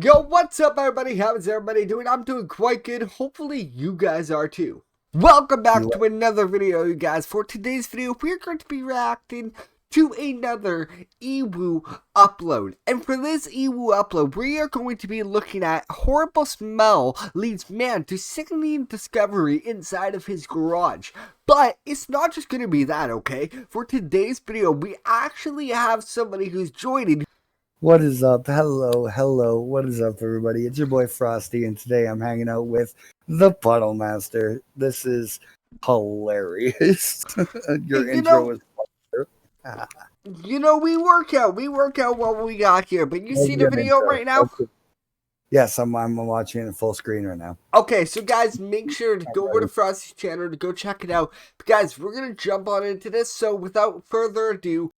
Yo, what's up everybody? How's everybody doing? I'm doing quite good. Hopefully you guys are too. Welcome back to another video, you guys. For today's video, we're going to be reacting to another EWU upload. And for this EWU upload, we are going to be looking at horrible smell leads man to sickening discovery inside of his garage. But it's not just going to be that, okay? For today's video, we actually have somebody who's joining. What is up? Hello. What is up, everybody? It's your boy Frosty, and today I'm hanging out with the Puddle Master. This is hilarious. Your intro was you know, we work out what we got here, but you see the video right now? Okay. Yes, I'm watching it in full screen right now. Okay, so guys, make sure to go over to Frosty's channel to go check it out. But guys, we're going to jump on into this, so without further ado,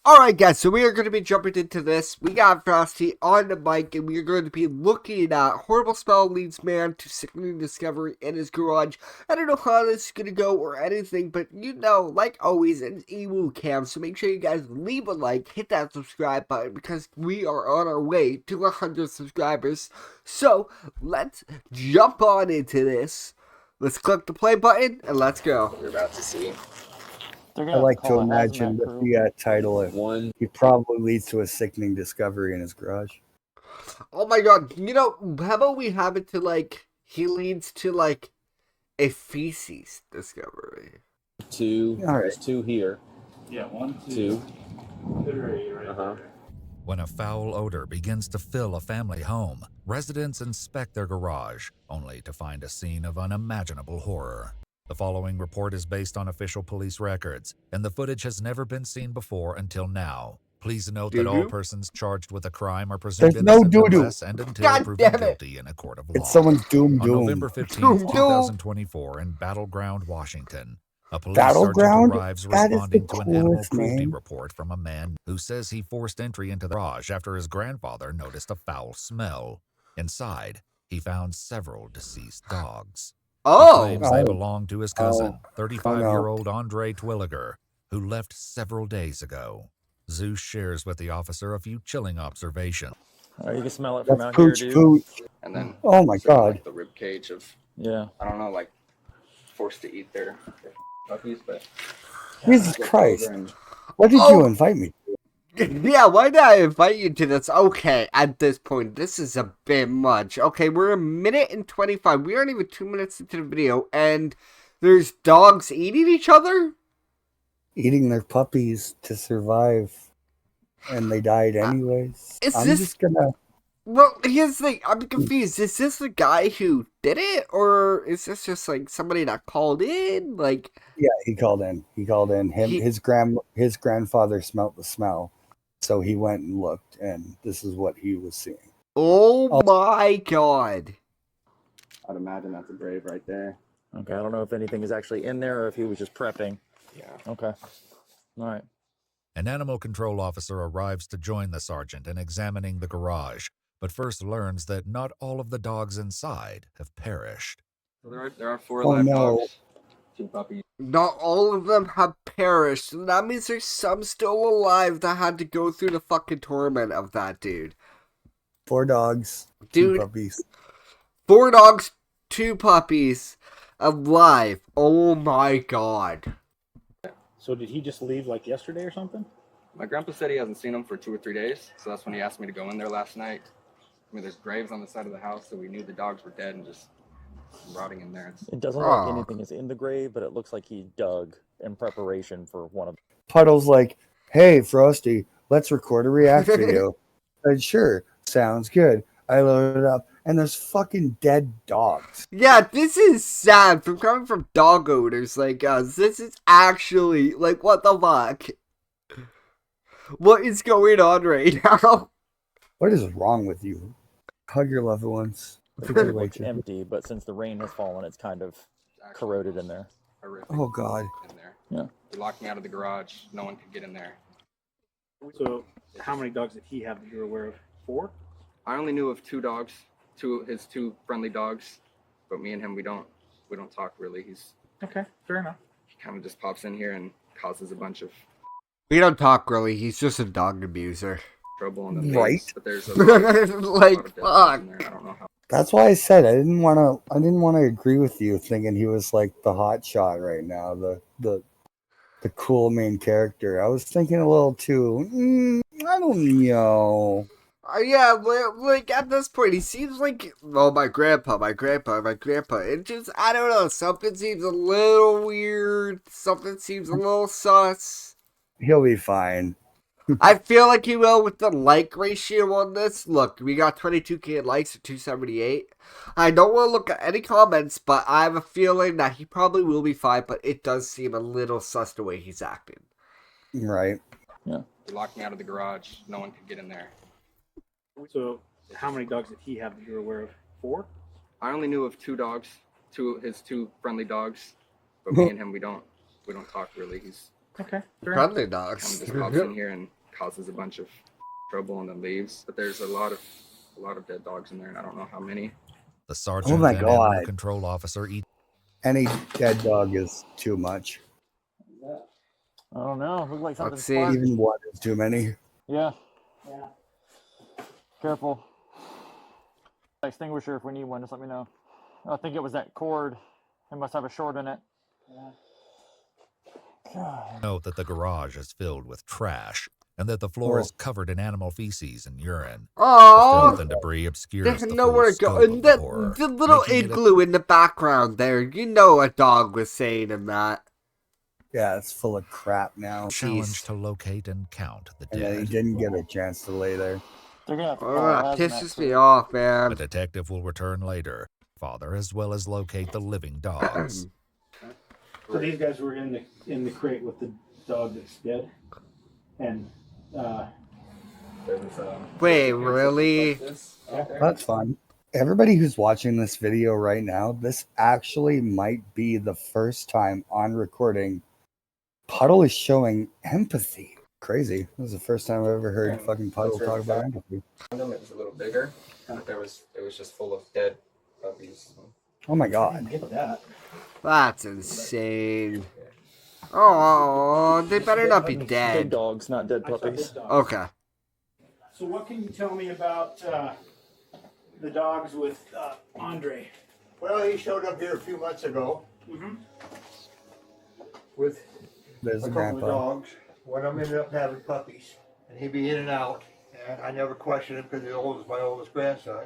alright guys, so we are going to be jumping into this. We got Frosty on the mic, and we are going to be looking at horrible smell leads man to sickening discovery in his garage. I don't know how this is going to go or anything, but you know, like always, it's EWU Cam, so make sure you guys leave a like, hit that subscribe button, because we are on our way to 100 subscribers. So, let's jump on into this. Let's click the play button, and let's go. We're about to see. I like to imagine that the title he probably leads to a sickening discovery in his garage. Oh my god, you know, how about we have it to like, he leads to like a feces discovery. Two, All there's two here. Yeah, one, Two. Three, right there. When a foul odor begins to fill a family home, residents inspect their garage, only to find a scene of unimaginable horror. The following report is based on official police records, and the footage has never been seen before until now. Please note that all persons charged with a crime are presumed innocent unless and until proven guilty in a court of law. It's someone's doom. On November 15, 2024, in Battleground, Washington, a police sergeant arrives responding to an animal cruelty report from a man who says he forced entry into the garage after his grandfather noticed a foul smell. Inside, he found several deceased dogs. Oh! He claims they belong to his cousin, 35-year-old Andre Twilliger, who left several days ago. Zeus shares with the officer a few chilling observations. You can smell it from out here, dude. Pooch. And then, oh my god, like the rib cage of, yeah, I don't know, like forced to eat their puppies, but Jesus Christ! What did you invite me to? Yeah, why did I invite you to this? Okay, at this point, this is a bit much. Okay, we're a minute and 25. We aren't even 2 minutes into the video, and there's dogs eating each other? Eating their puppies to survive, and they died anyways. Well, here's the thing. I'm confused. Is this the guy who did it, or is this just like somebody that called in? Like, yeah, he called in. His grandfather smelt the smell, so he went and looked, and this is what he was seeing. Oh my god! I'd imagine that's a grave right there. Okay, I don't know if anything is actually in there or if he was just prepping. Yeah. Okay. All right. An animal control officer arrives to join the sergeant in examining the garage, but first learns that not all of the dogs inside have perished. So there are four live dogs, two puppies. Not all of them have perished. So that means there's some still alive that had to go through the fucking torment of that dude. 4 dogs, dude, 2 puppies. 4 dogs, 2 puppies, alive. Oh my god. So did he just leave like yesterday or something? My grandpa said he hasn't seen them for 2 or 3 days, so that's when he asked me to go in there last night. I mean, there's graves on the side of the house, so we knew the dogs were dead and just rotting in there. It doesn't look like anything is in the grave, but it looks like he dug in preparation for one of them. Puddle's like, hey, Frosty, let's record a react video. I said, sure, sounds good. I loaded it up, and there's fucking dead dogs. Yeah, this is sad. From coming from dog owners like us, this is actually, like, what the fuck? What is going on right now? What is wrong with you? Hug your loved ones. It looks empty, but since the rain has fallen, it's kind of corroded in there. Oh god. In there. Yeah. He locked me out of the garage. No one could get in there. So how many dogs did he have that you're aware of? 4? I only knew of 2 dogs, his 2 friendly dogs, but me and him, we don't talk really. Okay, fair enough. He kind of just pops in here and causes a bunch of We don't talk really. He's just a dog abuser. trouble and then Right. leaves. But there's a lot of, Like, dead dogs fuck. in there. I don't know how. That's why I said I didn't want to agree with you, thinking he was like the hot shot right now, the cool main character. I was thinking a little too. I don't know. Yeah, like at this point, he seems like, oh, my grandpa. It just, I don't know, something seems a little weird. Something seems a little sus. He'll be fine. I feel like he will with the like ratio on this. Look, we got 22K likes at 278. I don't want to look at any comments, but I have a feeling that he probably will be fine, but it does seem a little sus the way he's acting. Right. Yeah. He locked me out of the garage. No one could get in there. So, how many dogs did he have that you're aware of? 4? I only knew of 2 dogs, his 2 friendly dogs, but me and him, we don't talk really. He's Okay. Fair Friendly kind of dogs. just pops in here and causes a bunch of trouble and then leaves. But there's a lot of dead dogs in there, and I don't know how many. The sergeant my and animal God. control officer Any dead dog is too much. I don't know. Look like something Let's see. sparked. Even one is too many. Yeah. Careful. Extinguisher if we need one, just let me know. I think it was that cord. It must have a short in it. God. note that the garage is filled with trash and that the floor Oh. is covered in animal feces and urine. The Oh, filth and debris obscures there's the nowhere full to go. scope And of the horror, the little making it a igloo in the background there, you know a dog was saying in that. Yeah, it's full of crap now. challenge to locate and count the And then he dead. didn't get a chance to lay there. They're gonna have to Oh, call that hazmat pisses me crew. off, A man. detective will return later, father, as well as locate the living dogs. So these guys were in the crate with the dog that's dead, and There was, Wait, really? like this out there. That's fun. Everybody who's watching this video right now, this actually might be the first time on recording Puddle is showing empathy. Crazy. This is the first time I've ever heard And fucking Puddle that's talk really about fun. empathy. Them, it was a little bigger, but it was just full of dead puppies. Oh my god. get that. That's insane. Oh, they better not be Dead dead. dogs, not dead puppies. Okay. So what can you tell me about the dogs with Andre? Well, he showed up here a few months ago Mm-hmm. with There's a the couple of grandpa. dogs. One of them ended up having puppies, and he'd be in and out. And I never questioned him because he's my oldest grandson.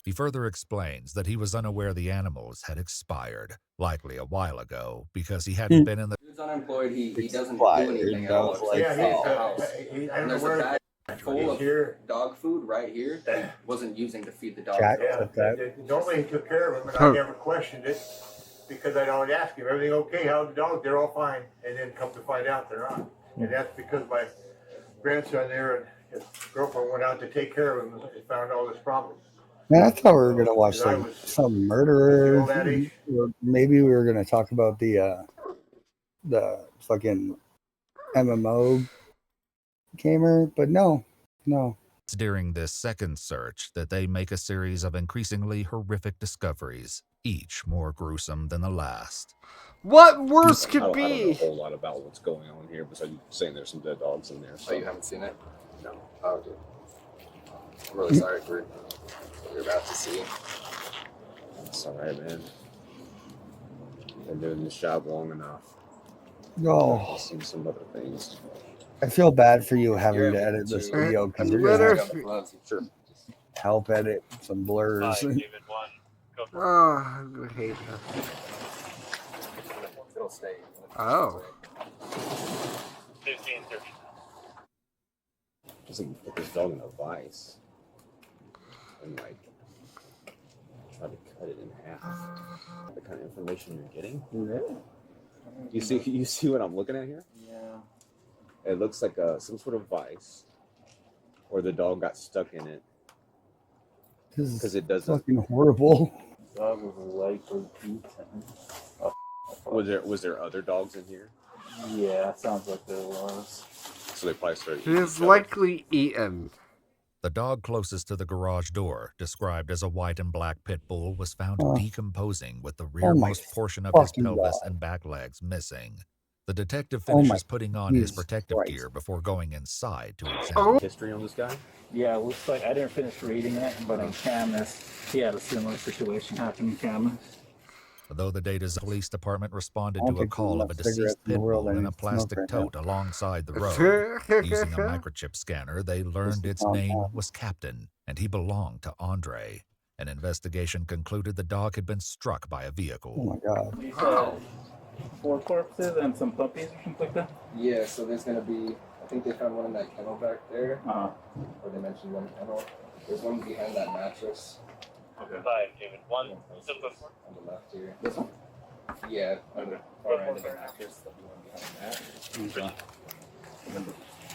He further explains that he was unaware the animals had expired, likely a while ago, because he hadn't been in the He's unemployed. He doesn't do Expired, anything at that all. was Except like, Yeah, stay at oh. the house. I And don't know there's a where bag full he's of here. dog food right here that wasn't using to feed the dogs. Jack. Yeah, Like that. normally he took care of him, and Huh. I never questioned it because I'd always ask him, everything okay? How's the dog? They're all fine. And then come to find out they're not. And that's because my grandson there and his girlfriend went out to take care of him and found all this problem. Man, I thought we were gonna watch I some was- murderer. old adage. Or maybe we were gonna talk about the fucking MMO gamer, but no. It's during this second search that they make a series of increasingly horrific discoveries, each more gruesome than the last. What worse I could don't know a be? whole lot about what's going on here besides saying there's some dead dogs in there. Oh, So you haven't seen it? no. Oh, dude. I'm really sorry for what you're about to see. It's all right, man. Been doing this job long enough. Oh, I've seen some other things. I feel bad for you having You're to able edit this to- video because You you're gonna better- have Got the gloves. Sure. to help edit some blurs. Oh, I'm gonna hate that. It'll stay. Oh. Just like you put this dog in a vice and like try to cut it in half. The kind of information you're getting. You see what I'm looking at here? Yeah. It looks like some sort of vice, or the dog got stuck in it This because is it doesn't. fucking horrible. Dog was likely beaten. Was there other dogs in here? Yeah, sounds like there was. So they probably started. He eating is each other. likely eaten. The dog closest to the garage door, described as a white and black pit bull, was found decomposing with the rearmost portion of his pelvis and back legs missing. The detective finishes putting on his protective gear before going inside to examine. History on this guy? Yeah, it looks like I didn't finish reading it, but on cameras, he had a similar situation happen in cameras. Though the Data's police department responded to a call of a deceased pit bull in a plastic tote alongside the road. Using a microchip scanner, they learned its name was Captain, and he belonged to Andre. An investigation concluded the dog had been struck by a vehicle. Oh my God. You said 4 corpses and some puppies or something like that? Yeah, so there's gonna be, I think they found one in that kennel back there. Or they mentioned one kennel. There's one behind that mattress. Okay. 5, David. 1, on the left here. This one? Yeah, on the far end of the mattress. The one behind that.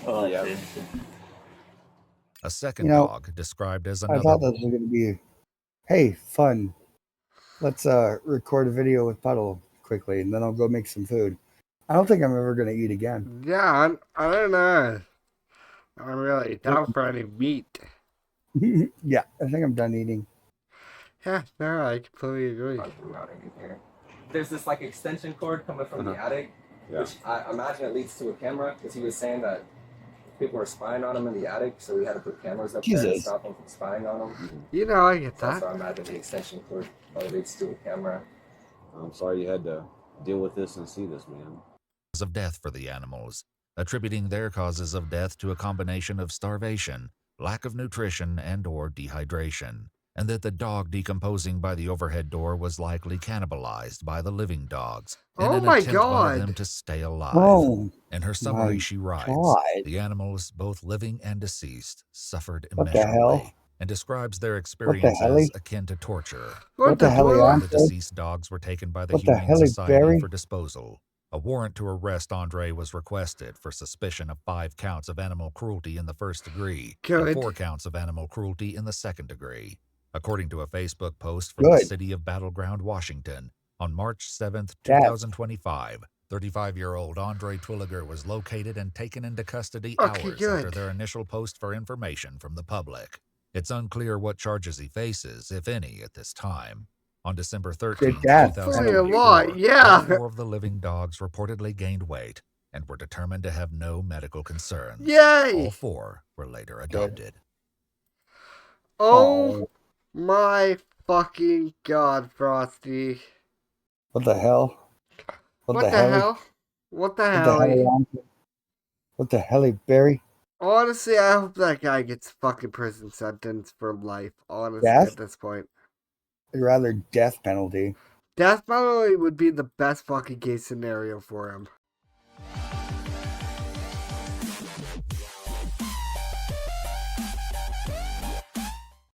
Oh, yeah. A second dog, described as another. I thought this was going to be, hey, fun. Let's record a video with Puddle quickly, and then I'll go make some food. I don't think I'm ever going to eat again. Yeah, I don't know. I'm really down for any meat. Yeah, I think I'm done eating. Yeah, no, I completely agree. There's this like extension cord coming from the attic, which I imagine it leads to a camera, because he was saying that people were spying on him in the attic, so we had to put cameras up there to stop them from spying on him. You know, I get that. So I imagine the extension cord probably leads to a camera. I'm sorry you had to deal with this and see this, man. Of death for the animals, attributing their causes of death to a combination of starvation, lack of nutrition, and/or dehydration, and that the dog decomposing by the overhead door was likely cannibalized by the living dogs in an attempt by them to stay alive. In her summary, she writes, the animals, both living and deceased, suffered immeasurably, and describes their experiences akin to torture. The deceased dogs were taken by the Humane Society for disposal. A warrant to arrest Andre was requested for suspicion of 5 counts of animal cruelty in the first degree and 4 counts of animal cruelty in the second degree. According to a Facebook post from the city of Battleground, Washington, on March 7th, 2025, 35-year-old Andre Twilliger was located and taken into custody hours after their initial post for information from the public. It's unclear what charges he faces, if any, at this time. On December 13th, 2024, 4 of the living dogs reportedly gained weight and were determined to have no medical concerns. All 4 were later adopted. Oh my fucking God, Frosty. What the hell? What the hell? What the hell? What the hell, Barry? Honestly, I hope that guy gets fucking prison sentence for life, honestly, at this point. Rather death penalty. Death penalty would be the best fucking case scenario for him.